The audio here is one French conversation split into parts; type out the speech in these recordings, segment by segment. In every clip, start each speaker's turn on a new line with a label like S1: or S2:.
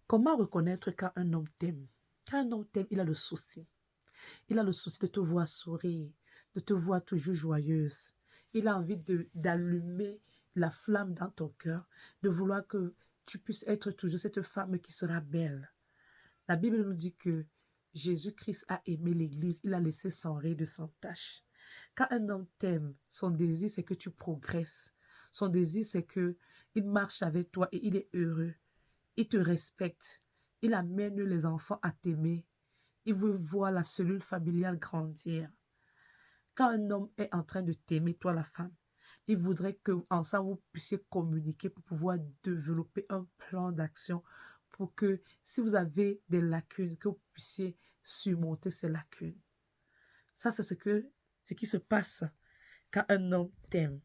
S1: Comment reconnaître quand un homme t'aime? Quand un homme t'aime, il a le souci. Il a le souci de te voir sourire, de te voir toujours joyeuse. Il a envie d'allumer la flamme dans ton cœur, de vouloir que tu puisses être toujours cette femme qui sera belle. La Bible nous dit que Jésus-Christ a aimé l'Église, il a laissé son rire de son tâche. Quand un homme t'aime, son désir c'est que tu progresses. Son désir c'est que il marche avec toi et il est heureux. Il te respecte. Il amène les enfants à t'aimer. Il veut voir la cellule familiale grandir. Quand un homme est en train de t'aimer, toi la femme, il voudrait que ensemble vous puissiez communiquer pour pouvoir développer un plan d'action pour que si vous avez des lacunes, que vous puissiez surmonter ces lacunes. Ça, c'est ce qui se passe quand un homme t'aime.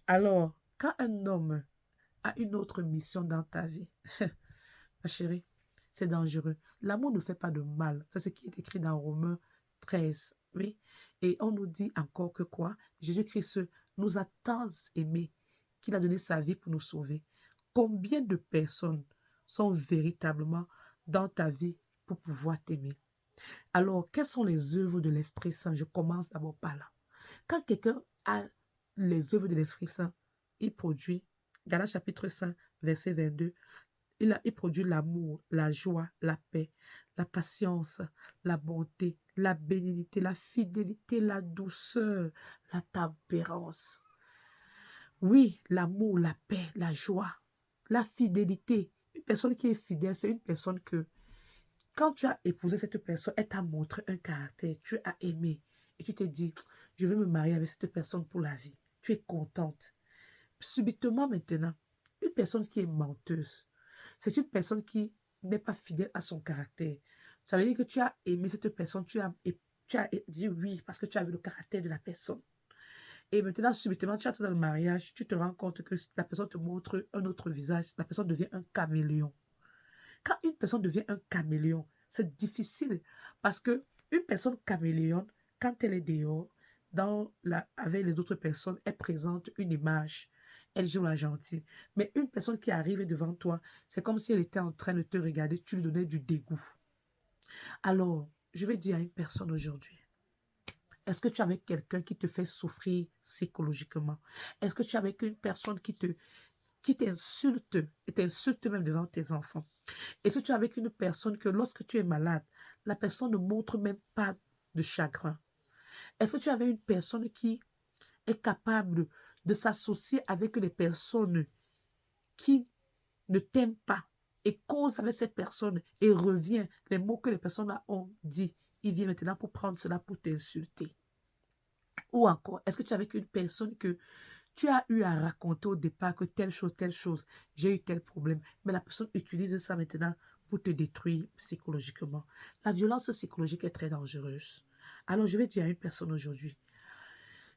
S1: Alors, quand un homme a une autre mission dans ta vie, ma chérie, c'est dangereux. L'amour ne fait pas de mal. C'est ce qui est écrit dans Romains 13. Oui. Et on nous dit encore que quoi? Jésus-Christ nous a tant aimés qu'il a donné sa vie pour nous sauver. Combien de personnes sont véritablement dans ta vie pour pouvoir t'aimer? Alors, quelles sont les œuvres de l'Esprit Saint? Je commence d'abord par là. Quand quelqu'un a les œuvres de l'Esprit Saint, il produit, Galates chapitre 5, verset 22, il produit l'amour, la joie, la paix, la patience, la bonté, la bénignité, la fidélité, la douceur, la tempérance. Oui, l'amour, la paix, la joie, la fidélité. Une personne qui est fidèle, c'est une personne que, quand tu as épousé cette personne, elle t'a montré un caractère, tu as aimé, et tu t'es dit, je vais me marier avec cette personne pour la vie. Tu es contente. Subitement maintenant, une personne qui est menteuse, c'est une personne qui n'est pas fidèle à son caractère. Ça veut dire que tu as aimé cette personne, tu as dit oui parce que tu as vu le caractère de la personne. Et maintenant, subitement, tu entres dans le mariage, tu te rends compte que la personne te montre un autre visage, la personne devient un caméléon. Quand une personne devient un caméléon, c'est difficile parce que une personne caméléon, quand elle est dehors, avec les autres personnes, elle présente une image. Elle joue la gentille. Mais une personne qui arrive devant toi, c'est comme si elle était en train de te regarder, tu lui donnais du dégoût. Alors, je vais dire à une personne aujourd'hui, est-ce que tu es avec quelqu'un qui te fait souffrir psychologiquement? Est-ce que tu es avec une personne qui t'insulte et t'insulte même devant tes enfants? Est-ce que tu es avec une personne que lorsque tu es malade, la personne ne montre même pas de chagrin? Est-ce que tu es avec une personne qui est capable de s'associer avec les personnes qui ne t'aiment pas et cause avec cette personne et revient les mots que les personnes ont dit, il vient maintenant pour prendre cela pour t'insulter? Ou encore, est-ce que tu es avec une personne que tu as eu à raconter au départ que telle chose, j'ai eu tel problème, mais la personne utilise ça maintenant pour te détruire psychologiquement? La violence psychologique est très dangereuse. Alors, je vais dire à une personne aujourd'hui,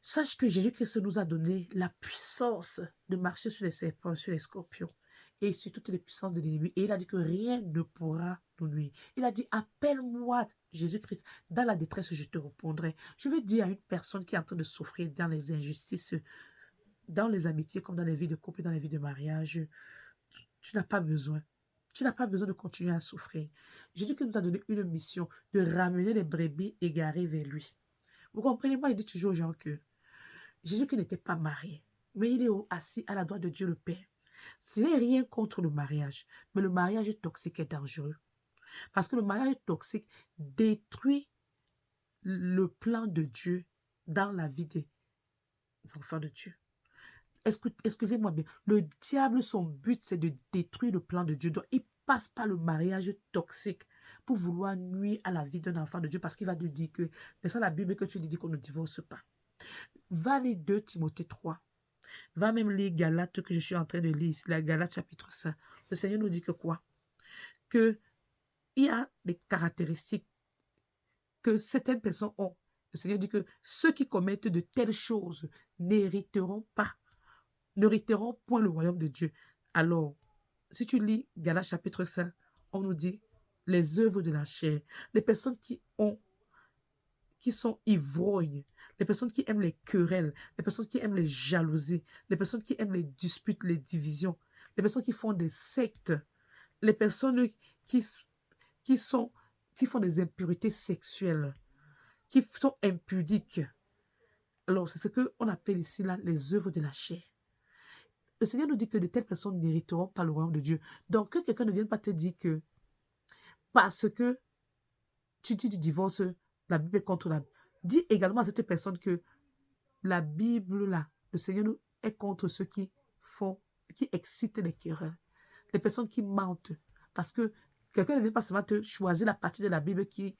S1: sache que Jésus-Christ nous a donné la puissance de marcher sur les serpents, sur les scorpions et sur toutes les puissances de l'ennemi. Et il a dit que rien ne pourra nous nuire. Il a dit, appelle-moi Jésus-Christ. Dans la détresse, je te répondrai. Je vais dire à une personne qui est en train de souffrir dans les injustices, dans les amitiés, comme dans les vies de couple, dans les vies de mariage, tu n'as pas besoin. Tu n'as pas besoin de continuer à souffrir. Jésus-Christ nous a donné une mission de ramener les brebis égarées vers lui. Vous comprenez? Moi, je dis toujours aux gens que Jésus qui n'était pas marié, mais il est assis à la droite de Dieu le Père. Ce n'est rien contre le mariage, mais le mariage toxique est dangereux. Parce que le mariage toxique détruit le plan de Dieu dans la vie des enfants de Dieu. Excusez-moi bien, le diable, son but, c'est de détruire le plan de Dieu. Donc, il passe par le mariage toxique pour vouloir nuire à la vie d'un enfant de Dieu parce qu'il va te dire que, c'est ça la Bible que tu lui dis qu'on ne divorce pas. Va lire 2 Timothée 3. Va même lire Galates que je suis en train de lire, la Galates chapitre 5. Le Seigneur nous dit que quoi? Que il y a des caractéristiques que certaines personnes ont. Le Seigneur dit que ceux qui commettent de telles choses n'hériteront point le royaume de Dieu. Alors, si tu lis Galates chapitre 5, on nous dit les œuvres de la chair, les personnes qui sont ivrognes, les personnes qui aiment les querelles, les personnes qui aiment les jalousies, les personnes qui aiment les disputes, les divisions, les personnes qui font des sectes, les personnes qui, qui, sont, qui font des impuretés sexuelles, qui sont impudiques. Alors, c'est ce qu'on appelle ici là, les œuvres de la chair. Le Seigneur nous dit que de telles personnes n'hériteront pas le royaume de Dieu. Donc, que quelqu'un ne vienne pas te dire que parce que tu dis du divorce, la Bible est contre la Bible. Dis également à cette personne que la Bible, là, le Seigneur nous est contre ceux qui excitent les querelles, les personnes qui mentent. Parce que quelqu'un ne vient pas seulement te choisir la partie de la Bible qui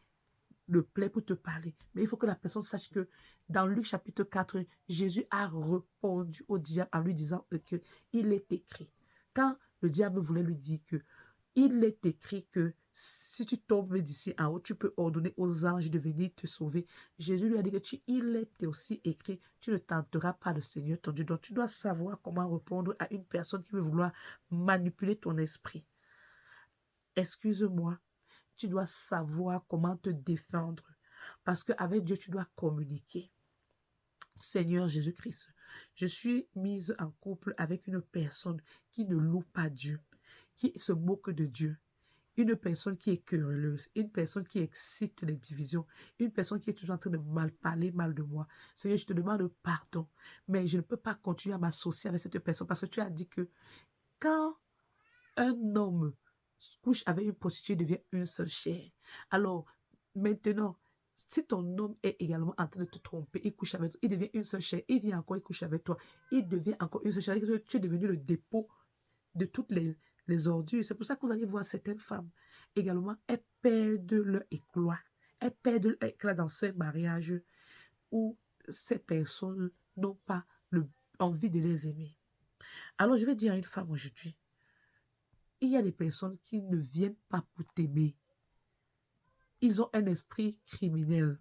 S1: le plaît pour te parler. Mais il faut que la personne sache que dans Luc chapitre 4, Jésus a répondu au diable en lui disant que il est écrit. Quand le diable voulait lui dire que il est écrit que si tu tombes d'ici en haut, tu peux ordonner aux anges de venir te sauver. Jésus lui a dit que il est aussi écrit, tu ne tenteras pas le Seigneur ton Dieu. Donc tu dois savoir comment répondre à une personne qui veut vouloir manipuler ton esprit. Excuse-moi, tu dois savoir comment te défendre. Parce qu'avec Dieu, tu dois communiquer. Seigneur Jésus-Christ, je suis mise en couple avec une personne qui ne loue pas Dieu, qui se moque de Dieu, une personne qui est querelleuse, une personne qui excite les divisions, une personne qui est toujours en train de mal parler mal de moi. Seigneur, je te demande pardon, mais je ne peux pas continuer à m'associer avec cette personne parce que tu as dit que quand un homme couche avec une prostituée, il devient une seule chair. Alors, maintenant, si ton homme est également en train de te tromper, il couche avec toi, il devient une seule chair, il vient encore, il couche avec toi, il devient encore une seule chair. Tu es devenu le dépôt de toutes les ordures. C'est pour ça que vous allez voir certaines femmes également, elles perdent leur éclat. Elles perdent leur éclat dans ce mariage où ces personnes n'ont pas envie de les aimer. Alors, je vais dire à une femme aujourd'hui, il y a des personnes qui ne viennent pas pour t'aimer. Ils ont un esprit criminel.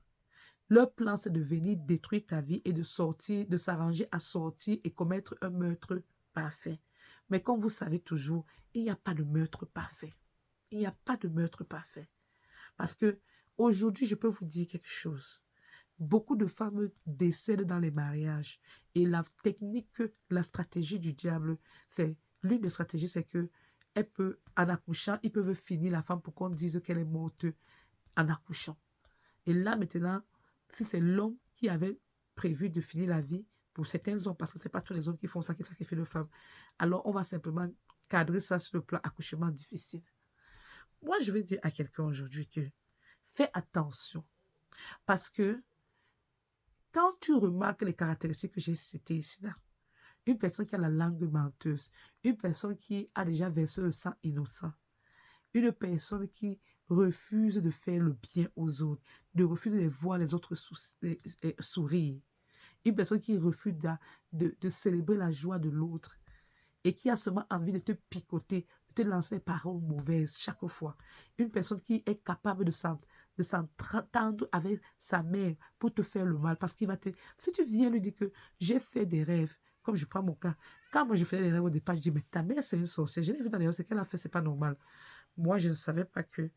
S1: Leur plan, c'est de venir détruire ta vie et de sortir, de s'arranger à sortir et commettre un meurtre parfait. Mais comme vous savez toujours, il n'y a pas de meurtre parfait. Il n'y a pas de meurtre parfait. Parce que aujourd'hui, je peux vous dire quelque chose. Beaucoup de femmes décèdent dans les mariages. Et la technique, la stratégie du diable, c'est l'une des stratégies, c'est que elle peut, en accouchant, ils peuvent finir la femme pour qu'on dise qu'elle est morte en accouchant. Et là, maintenant, si c'est l'homme qui avait prévu de finir la vie, pour certains hommes, parce que ce n'est pas tous les hommes qui font ça, qui sacrifient leur femme, alors on va simplement cadrer ça sur le plan accouchement difficile. Moi, je vais dire à quelqu'un aujourd'hui que fais attention. Parce que quand tu remarques les caractéristiques que j'ai citées ici, là, une personne qui a la langue menteuse, une personne qui a déjà versé le sang innocent, une personne qui refuse de faire le bien aux autres, de refuser de voir les autres sourire, une personne qui refuse de célébrer la joie de l'autre et qui a seulement envie de te picoter, de te lancer des paroles mauvaises chaque fois, une personne qui est capable de s'entendre avec sa mère pour te faire le mal, parce qu'il va te... Si tu viens lui dire que j'ai fait des rêves, comme je prends mon cas, quand moi je faisais des rêves au départ, je dis, mais ta mère c'est une sorcière, je l'ai vu dans les rêves, ce qu'elle a fait, c'est pas normal. Moi, je ne savais pas que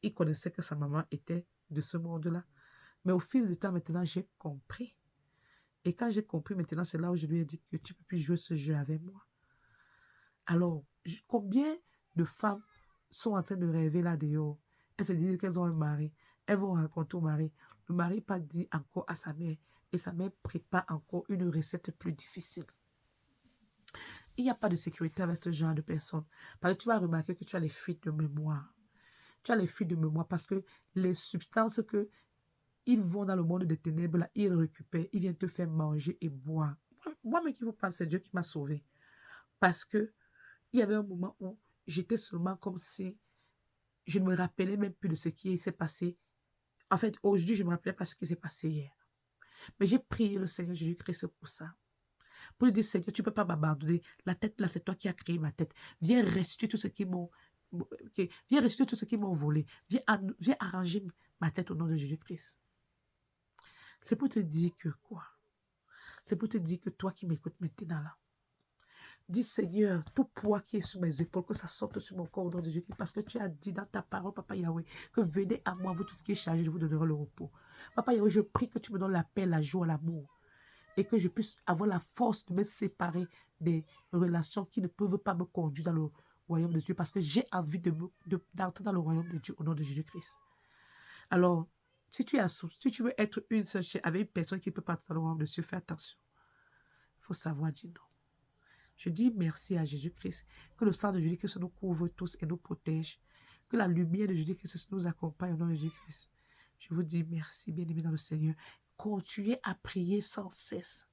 S1: il connaissait que sa maman était de ce monde-là. Mais au fil du temps, maintenant, j'ai compris. Et quand j'ai compris, maintenant, c'est là où je lui ai dit que tu ne peux plus jouer ce jeu avec moi. Alors, combien de femmes sont en train de rêver là dehors? Elles se disent qu'elles ont un mari. Elles vont raconter au mari. Le mari pas dit encore à sa mère. Et sa mère prépare encore une recette plus difficile. Il n'y a pas de sécurité avec ce genre de personnes. Parce que tu vas remarquer que tu as les fuites de mémoire. Tu as les fuites de mémoire parce que les substances que ils vont dans le monde des ténèbres, là, ils récupèrent, ils viennent te faire manger et boire. Moi-même qui vous parle, c'est Dieu qui m'a sauvé. Parce que il y avait un moment où j'étais seulement comme si je ne me rappelais même plus de ce qui s'est passé. En fait, aujourd'hui, je ne me rappelais pas ce qui s'est passé hier. Mais j'ai prié le Seigneur Jésus-Christ pour ça. Pour lui dire, Seigneur, tu ne peux pas m'abandonner. La tête, là, c'est toi qui as créé ma tête. Viens restituer tout ce qui m'ont... Okay. Viens restituer tout ce qui m'ont volé. Viens arranger ma tête au nom de Jésus-Christ. C'est pour te dire que quoi? C'est pour te dire que toi qui m'écoutes maintenant là, dis Seigneur, tout poids qui est sur mes épaules, que ça sorte sur mon corps au nom de Jésus-Christ, parce que tu as dit dans ta parole, Papa Yahweh, que venez à moi, vous tout ce qui est chargé, je vous donnerai le repos. Papa Yahweh, je prie que tu me donnes la paix, la joie, l'amour, et que je puisse avoir la force de me séparer des relations qui ne peuvent pas me conduire royaume de Dieu parce que j'ai envie d'entrer dans le royaume de Dieu au nom de Jésus-Christ. Alors, si tu es si tu veux être une seule avec une personne qui peut pas entrer dans le royaume de Dieu, fais attention. Il faut savoir dire non. Je dis merci à Jésus-Christ, que le sang de Jésus-Christ nous couvre tous et nous protège, que la lumière de Jésus-Christ nous accompagne au nom de Jésus-Christ. Je vous dis merci, bien-aimés dans le Seigneur. Continuez à prier sans cesse.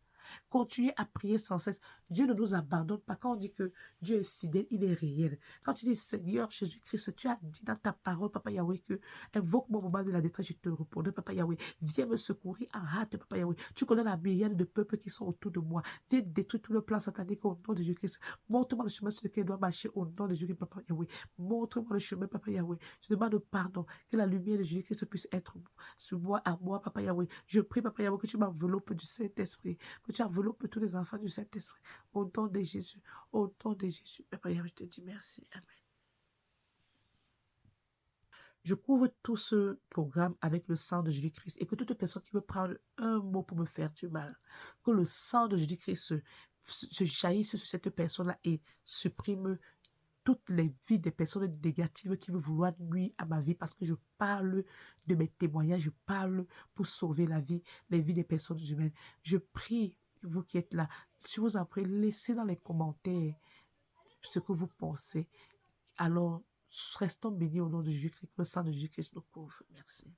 S1: Continuez à prier sans cesse. Dieu ne nous abandonne pas. Quand on dit que Dieu est fidèle, il est réel. Quand tu dis Seigneur Jésus-Christ, tu as dit dans ta parole, Papa Yahweh, que invoque-moi au moment de la détresse, je te répondrai, Papa Yahweh. Viens me secourir en hâte, Papa Yahweh. Tu connais la myriade de peuples qui sont autour de moi. Viens détruire tout le plan satanique au nom de Jésus-Christ. Montre-moi le chemin sur lequel je dois marcher au nom de Jésus-Christ, Papa Yahweh. Montre-moi le chemin, Papa Yahweh. Je demande pardon, que la lumière de Jésus-Christ puisse être sur moi, à moi, Papa Yahweh. Je prie, Papa Yahweh, que tu m'enveloppes du Saint-Esprit, que tu enveloppes tous les enfants du Saint-Esprit. Au nom de Jésus, au nom de Jésus. Papa Yahweh, je te dis merci. Amen. Je couvre tout ce programme avec le sang de Jésus-Christ et que toute personne qui veut prendre un mot pour me faire du mal, que le sang de Jésus-Christ se jaillisse sur cette personne-là et supprime toutes les vies des personnes négatives qui veulent vouloir nuire à ma vie parce que je parle de mes témoignages, je parle pour sauver la vie, les vies des personnes humaines. Je prie, vous qui êtes là, si vous en priez, laissez dans les commentaires ce que vous pensez. Alors, restons bénis au nom de Jésus-Christ, que le sang de Jésus-Christ nous couvre. Merci.